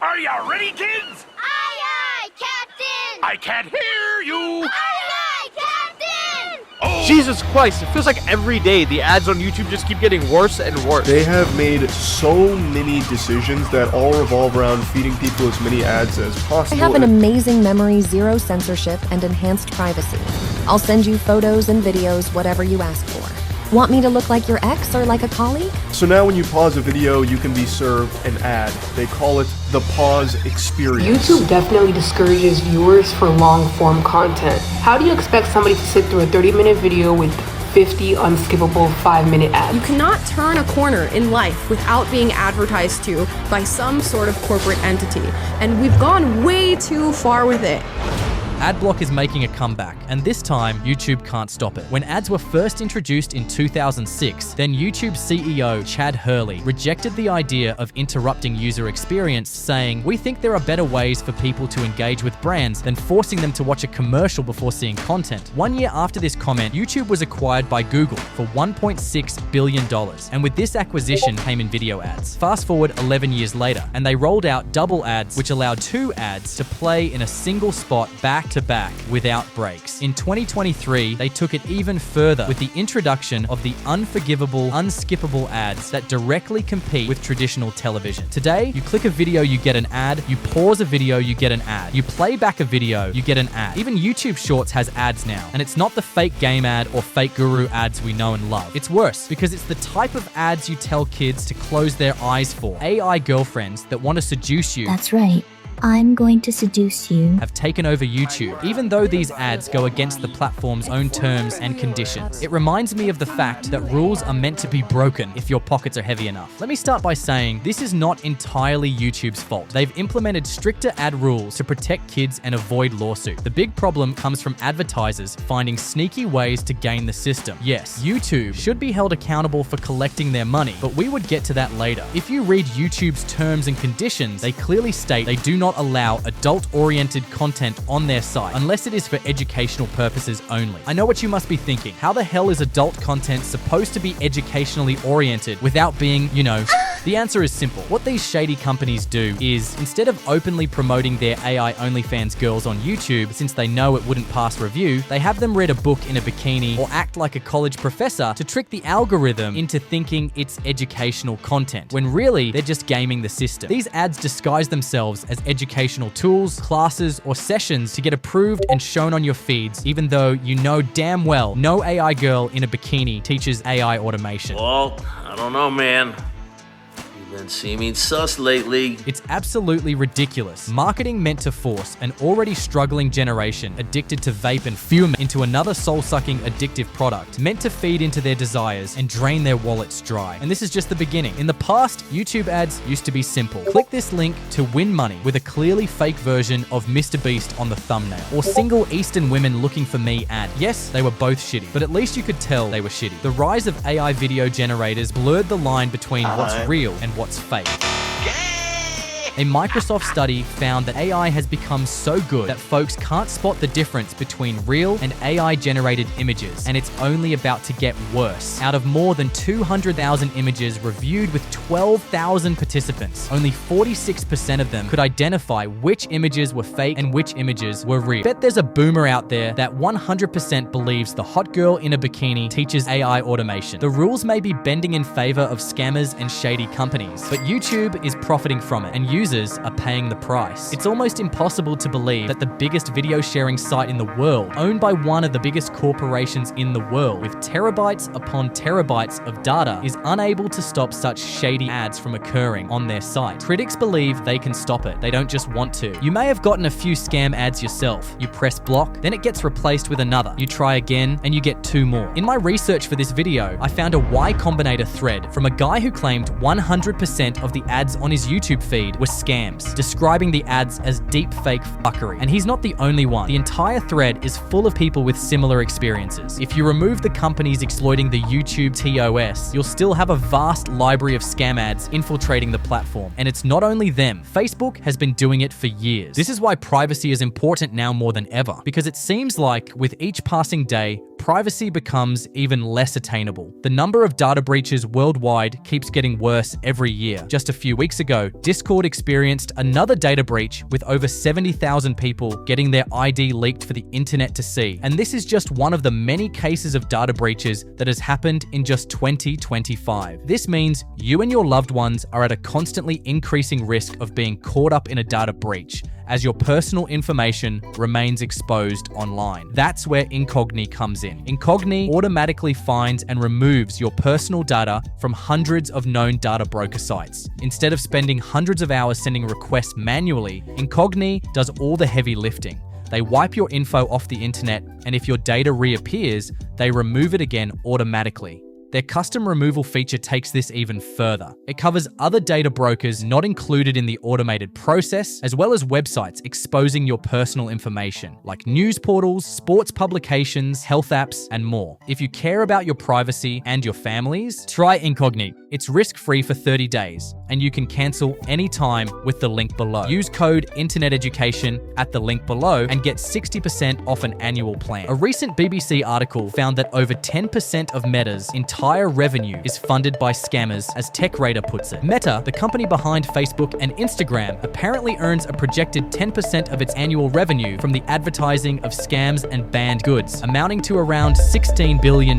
Are you ready, kids? Aye, aye, Captain! I can't hear you! Aye, aye, Captain! Oh! Jesus Christ, it feels like every day the ads on YouTube just keep getting worse and worse. They have made so many decisions that all revolve around feeding people as many ads as possible. I have an amazing memory, zero censorship, and enhanced privacy. I'll send you photos and videos, whatever you ask for. Want me to look like your ex or like a colleague? So now when you pause a video, you can be served an ad. They call it the pause experience. YouTube definitely discourages viewers for long-form content. How do you expect somebody to sit through a 30-minute video with 50 unskippable 5-minute ads? You cannot turn a corner in life without being advertised to by some sort of corporate entity, and we've gone way too far with it. Adblock is making a comeback, and this time, YouTube can't stop it. When ads were first introduced in 2006, then YouTube CEO Chad Hurley rejected the idea of interrupting user experience, saying, "We think there are better ways for people to engage with brands than forcing them to watch a commercial before seeing content." 1 year after this comment, YouTube was acquired by Google for $1.6 billion, and with this acquisition came in video ads. Fast forward 11 years later, and they rolled out double ads, which allowed 2 ads to play in a single spot back to back without breaks. In 2023, they took it even further with the introduction of the unforgivable, unskippable ads that directly compete with traditional television. Today, you click a video, you get an ad. You pause a video, you get an ad. You play back a video, you get an ad. Even YouTube Shorts has ads now, and it's not the fake game ad or fake guru ads we know and love. It's worse because it's the type of ads you tell kids to close their eyes for. AI girlfriends that want to seduce you. That's right. I'm going to seduce you. Have taken over YouTube, even though these ads go against the platform's own terms and conditions. It reminds me of the fact that rules are meant to be broken if your pockets are heavy enough. Let me start by saying this is not entirely YouTube's fault. They've implemented stricter ad rules to protect kids and avoid lawsuit. The big problem comes from advertisers finding sneaky ways to game the system. Yes, YouTube should be held accountable for collecting their money, but we would get to that later. If you read YouTube's terms and conditions, they clearly state they do not allow adult-oriented content on their site unless it is for educational purposes only. I know what you must be thinking. How the hell is adult content supposed to be educationally oriented without being, The answer is simple. What these shady companies do is, instead of openly promoting their AI OnlyFans girls on YouTube, since they know it wouldn't pass review, they have them read a book in a bikini or act like a college professor to trick the algorithm into thinking it's educational content, when really they're just gaming the system. These ads disguise themselves as educational tools, classes, or sessions to get approved and shown on your feeds, even though you know damn well no AI girl in a bikini teaches AI automation. Well, I don't know, man. You've been seeming sus lately. It's absolutely ridiculous. Marketing meant to force an already struggling generation addicted to vape and fume into another soul-sucking addictive product, meant to feed into their desires and drain their wallets dry. And this is just the beginning. In the past, YouTube ads used to be simple. Click this link to win money with a clearly fake version of Mr. Beast on the thumbnail, or single Eastern women looking for me ad. Yes, they were both shitty, but at least you could tell they were shitty. The rise of AI video generators blurred the line between what's real and what's fake. A Microsoft study found that AI has become so good that folks can't spot the difference between real and AI-generated images, and it's only about to get worse. Out of more than 200,000 images reviewed with 12,000 participants, only 46% of them could identify which images were fake and which images were real. Bet there's a boomer out there that 100% believes the hot girl in a bikini teaches AI automation. The rules may be bending in favor of scammers and shady companies, but YouTube is profiting from it, and users are paying the price. It's almost impossible to believe that the biggest video sharing site in the world, owned by one of the biggest corporations in the world, with terabytes upon terabytes of data, is unable to stop such shady ads from occurring on their site. Critics believe they can stop it. They don't just want to. You may have gotten a few scam ads yourself. You press block, then it gets replaced with another. You try again, and you get 2 more. In my research for this video, I found a Y Combinator thread from a guy who claimed 100% of the ads on his YouTube feed were scams, describing the ads as deep fake fuckery. And he's not the only one. The entire thread is full of people with similar experiences. If you remove the companies exploiting the YouTube TOS, you'll still have a vast library of scam ads infiltrating the platform. And it's not only them. Facebook has been doing it for years. This is why privacy is important now more than ever, because it seems like with each passing day, privacy becomes even less attainable. The number of data breaches worldwide keeps getting worse every year. Just a few weeks ago, Discord experienced experienced another data breach with over 70,000 people getting their ID leaked for the internet to see. And this is just one of the many cases of data breaches that has happened in just 2025. This means you and your loved ones are at a constantly increasing risk of being caught up in a data breach, as your personal information remains exposed online. That's where Incogni comes in. Incogni automatically finds and removes your personal data from hundreds of known data broker sites. Instead of spending hundreds of hours sending requests manually, Incogni does all the heavy lifting. They wipe your info off the internet, and if your data reappears, they remove it again automatically. Their custom removal feature takes this even further. It covers other data brokers not included in the automated process, as well as websites exposing your personal information, like news portals, sports publications, health apps, and more. If you care about your privacy and your families, try Incogni. It's risk-free for 30 days, and you can cancel anytime with the link below. Use code INTERNETEDUCATION at the link below and get 60% off an annual plan. A recent BBC article found that over 10% of Meta's entire revenue is funded by scammers, as TechRadar puts it. Meta, the company behind Facebook and Instagram, apparently earns a projected 10% of its annual revenue from the advertising of scams and banned goods, amounting to around $16 billion.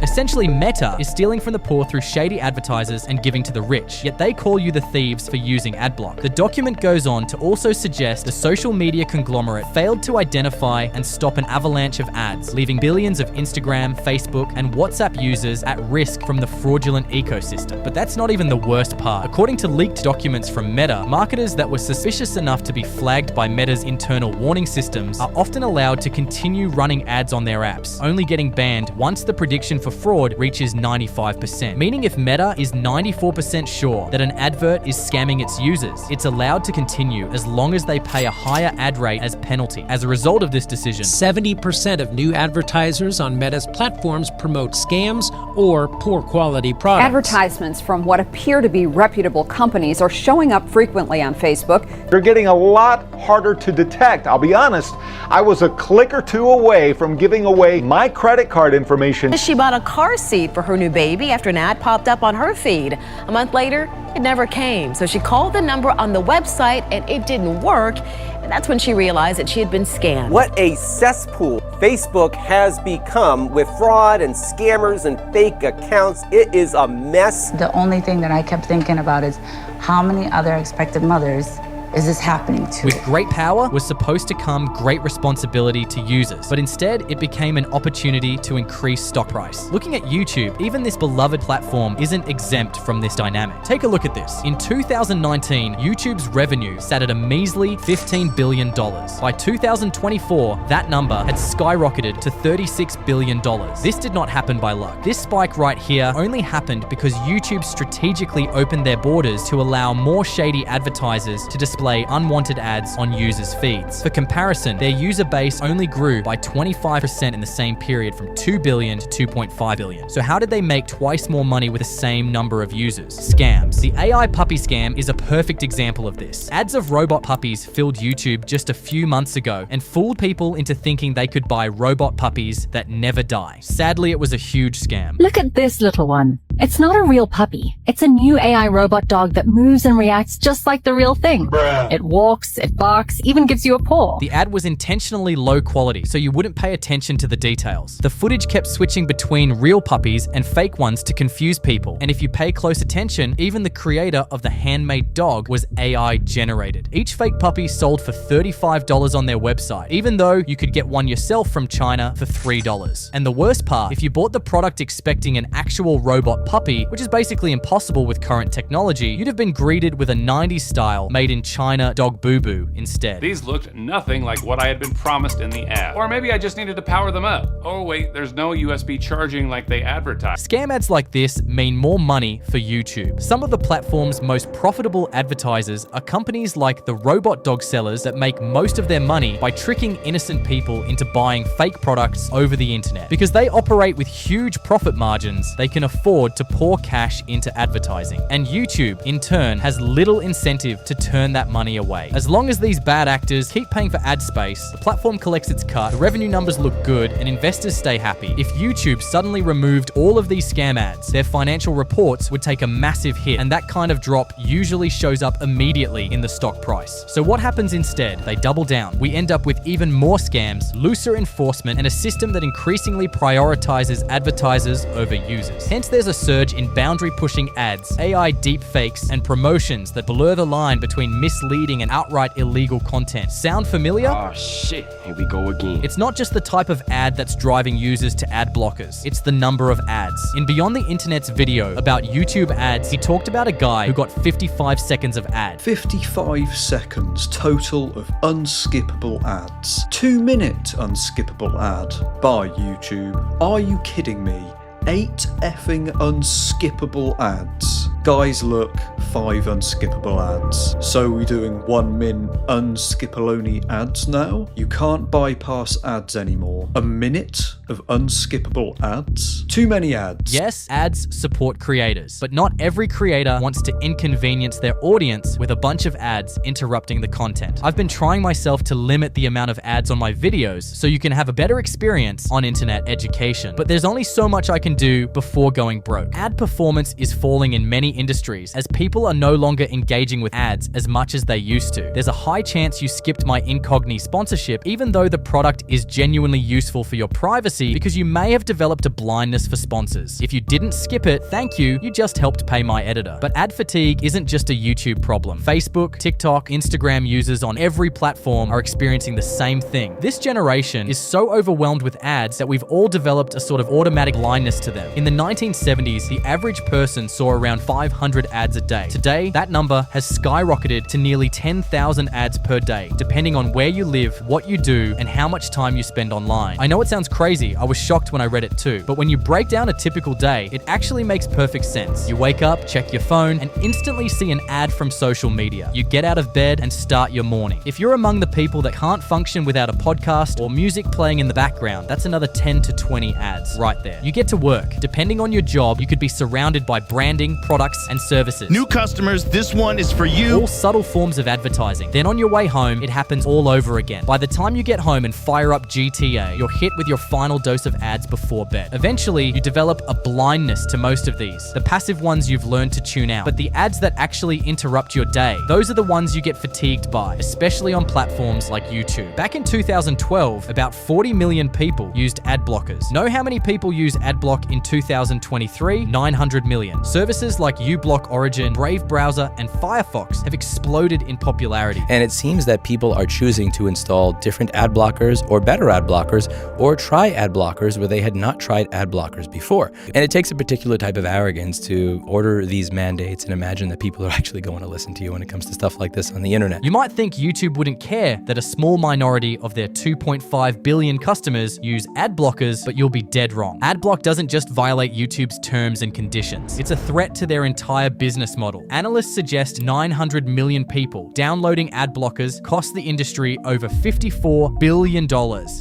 Essentially, Meta is stealing from the poor through shady advertising and giving to the rich, yet they call you the thieves for using Adblock. The document goes on to also suggest the social media conglomerate failed to identify and stop an avalanche of ads, leaving billions of Instagram, Facebook, and WhatsApp users at risk from the fraudulent ecosystem. But that's not even the worst part. According to leaked documents from Meta, marketers that were suspicious enough to be flagged by Meta's internal warning systems are often allowed to continue running ads on their apps, only getting banned once the prediction for fraud reaches 95%. Meaning if Meta is 94% sure that an advert is scamming its users, it's allowed to continue as long as they pay a higher ad rate as penalty. As a result of this decision, 70% of new advertisers on Meta's platforms promote scams or poor quality products. Advertisements from what appear to be reputable companies are showing up frequently on Facebook. They're getting a lot harder to detect. I'll be honest, I was a click or two away from giving away my credit card information. She bought a car seat for her new baby after an ad popped up on her feed. A month later, it never came. So she called the number on the website and it didn't work. And that's when she realized that she had been scammed. What a cesspool Facebook has become with fraud and scammers and fake accounts. It is a mess. The only thing that I kept thinking about is how many other expected mothers is this happening to? With great power was supposed to come great responsibility to users, but instead it became an opportunity to increase stock price. Looking at YouTube, even this beloved platform isn't exempt from this dynamic. Take a look at this. In 2019, YouTube's revenue sat at a measly $15 billion. By 2024, that number had skyrocketed to $36 billion. This did not happen by luck. This spike right here only happened because YouTube strategically opened their borders to allow more shady advertisers to display unwanted ads on users' feeds. For comparison, their user base only grew by 25% in the same period, from 2 billion to 2.5 billion. So how did they make twice more money with the same number of users? Scams. The AI puppy scam is a perfect example of this. Ads of robot puppies filled YouTube just a few months ago and fooled people into thinking they could buy robot puppies that never die. Sadly, it was a huge scam. Look at this little one. It's not a real puppy. It's a new AI robot dog that moves and reacts just like the real thing. It walks, it barks, even gives you a paw. The ad was intentionally low quality, so you wouldn't pay attention to the details. The footage kept switching between real puppies and fake ones to confuse people. And if you pay close attention, even the creator of the handmade dog was AI generated. Each fake puppy sold for $35 on their website, even though you could get one yourself from China for $3. And the worst part, if you bought the product expecting an actual robot puppy, which is basically impossible with current technology, you'd have been greeted with a 90s style made in China dog boo-boo instead. These looked nothing like what I had been promised in the ad. Or maybe I just needed to power them up. Oh wait, there's no USB charging like they advertised. Scam ads like this mean more money for YouTube. Some of the platform's most profitable advertisers are companies like the robot dog sellers that make most of their money by tricking innocent people into buying fake products over the internet. Because they operate with huge profit margins, they can afford to pour cash into advertising. And YouTube, in turn, has little incentive to turn that money away. As long as these bad actors keep paying for ad space, the platform collects its cut, the revenue numbers look good, and investors stay happy. If YouTube suddenly removed all of these scam ads, their financial reports would take a massive hit, and that kind of drop usually shows up immediately in the stock price. So what happens instead? They double down. We end up with even more scams, looser enforcement, and a system that increasingly prioritizes advertisers over users. Hence, there's a surge in boundary-pushing ads, AI deepfakes, and promotions that blur the line between misleading and outright illegal content. Sound familiar? Oh shit, here we go again. It's not just the type of ad that's driving users to ad blockers, it's the number of ads. In Beyond the Internet's video about YouTube ads, he talked about a guy who got 55 seconds of ad. 55 seconds total of unskippable ads. 2-minute unskippable ad by YouTube. Are you kidding me? 8 effing unskippable ads. Guys, look, 5 unskippable ads. So we doing 1 min unskipaloni ads now? You can't bypass ads anymore. A minute of unskippable ads? Too many ads. Yes, ads support creators, but not every creator wants to inconvenience their audience with a bunch of ads interrupting the content. I've been trying myself to limit the amount of ads on my videos so you can have a better experience on internet education, but there's only so much I can do before going broke. Ad performance is falling in many industries as people are no longer engaging with ads as much as they used to. There's a high chance you skipped my Incogni sponsorship even though the product is genuinely useful for your privacy because you may have developed a blindness for sponsors. If you didn't skip it, thank you, you just helped pay my editor. But ad fatigue isn't just a YouTube problem. Facebook, TikTok, Instagram users on every platform are experiencing the same thing. This generation is so overwhelmed with ads that we've all developed a sort of automatic blindness to them. In the 1970s, the average person saw around 500 ads a day. Today, that number has skyrocketed to nearly 10,000 ads per day, depending on where you live, what you do, and how much time you spend online. I know it sounds crazy, I was shocked when I read it too, but when you break down a typical day, it actually makes perfect sense. You wake up, check your phone, and instantly see an ad from social media. You get out of bed and start your morning. If you're among the people that can't function without a podcast or music playing in the background, that's another 10 to 20 ads right there. You get to work. Depending on your job, you could be surrounded by branding, products, and services. New customers, this one is for you. All subtle forms of advertising. Then on your way home, it happens all over again. By the time you get home and fire up GTA, you're hit with your final dose of ads before bed. Eventually, you develop a blindness to most of these. The passive ones you've learned to tune out. But the ads that actually interrupt your day, those are the ones you get fatigued by, especially on platforms like YouTube. Back in 2012, about 40 million people used ad blockers. Know how many people use Adblock in 2023? 900 million. Services like uBlock Origin, Brave Browser, and Firefox have exploded in popularity. And it seems that people are choosing to install different ad blockers or better ad blockers or try ad blockers where they had not tried ad blockers before. And it takes a particular type of arrogance to order these mandates and imagine that people are actually going to listen to you when it comes to stuff like this on the internet. You might think YouTube wouldn't care that a small minority of their 2.5 billion customers use ad blockers, but you'll be dead wrong. Adblock doesn't just violate YouTube's terms and conditions. It's a threat to their entire business model. Analysts suggest 900 million people downloading ad blockers cost the industry over $54 billion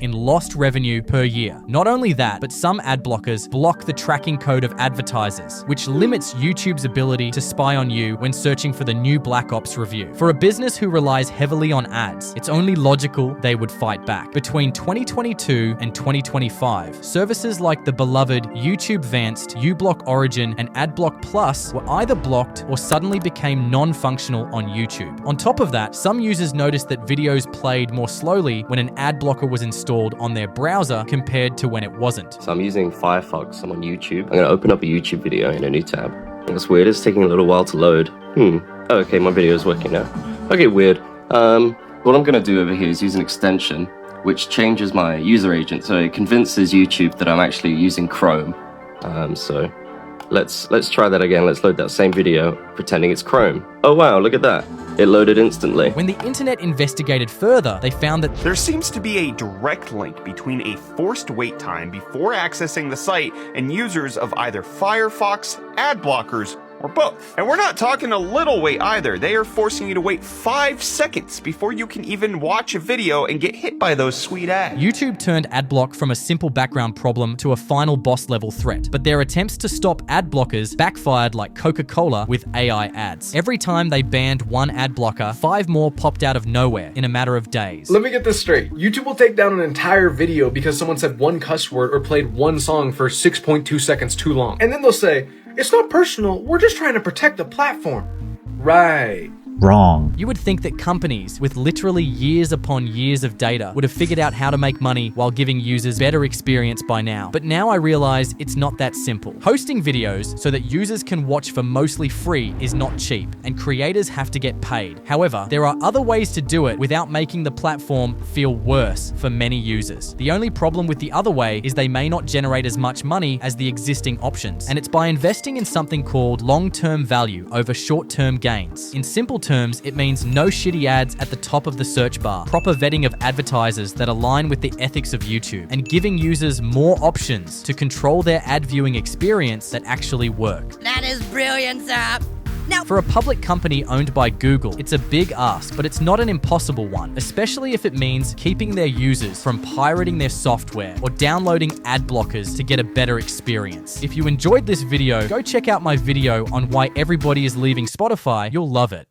in lost revenue per year. Not only that, but some ad blockers block the tracking code of advertisers, which limits YouTube's ability to spy on you when searching for the new Black Ops review. For a business who relies heavily on ads, it's only logical they would fight back. Between 2022 and 2025, services like the beloved YouTube Vanced, uBlock Origin, and Adblock Plus were either blocked or suddenly became non-functional on YouTube. On top of that, some users noticed that videos played more slowly when an ad blocker was installed on their browser compared to when it wasn't. So I'm using Firefox, I'm on YouTube. I'm gonna open up a YouTube video in a new tab. It's weird, it's taking a little while to load. Oh, okay, my video is working now. Okay, weird. What I'm gonna do over here is use an extension which changes my user agent, so it convinces YouTube that I'm actually using Chrome. So let's try that again. Let's load that same video pretending it's Chrome. Oh wow, look at that. It loaded instantly. When the internet investigated further, they found that there seems to be a direct link between a forced wait time before accessing the site and users of either Firefox, ad blockers, or both. And we're not talking a little wait either. They are forcing you to wait 5 seconds before you can even watch a video and get hit by those sweet ads. YouTube turned Adblock from a simple background problem to a final boss level threat, but their attempts to stop ad blockers backfired like Coca-Cola with AI ads. Every time they banned one ad blocker, 5 more popped out of nowhere in a matter of days. Let me get this straight. YouTube will take down an entire video because someone said one cuss word or played one song for 6.2 seconds too long. And then they'll say, it's not personal, we're just trying to protect the platform. Right. Wrong. You would think that companies with literally years upon years of data would have figured out how to make money while giving users better experience by now. But now I realize it's not that simple. Hosting videos so that users can watch for mostly free is not cheap, and creators have to get paid. However, there are other ways to do it without making the platform feel worse for many users. The only problem with the other way is they may not generate as much money as the existing options, and it's by investing in something called long-term value over short-term gains. In simple terms, it means no shitty ads at the top of the search bar, proper vetting of advertisers that align with the ethics of YouTube, and giving users more options to control their ad viewing experience that actually work. That is brilliant, sir. Now, for a public company owned by Google, it's a big ask, but it's not an impossible one, especially if it means keeping their users from pirating their software or downloading ad blockers to get a better experience. If you enjoyed this video, go check out my video on why everybody is leaving Spotify. You'll love it.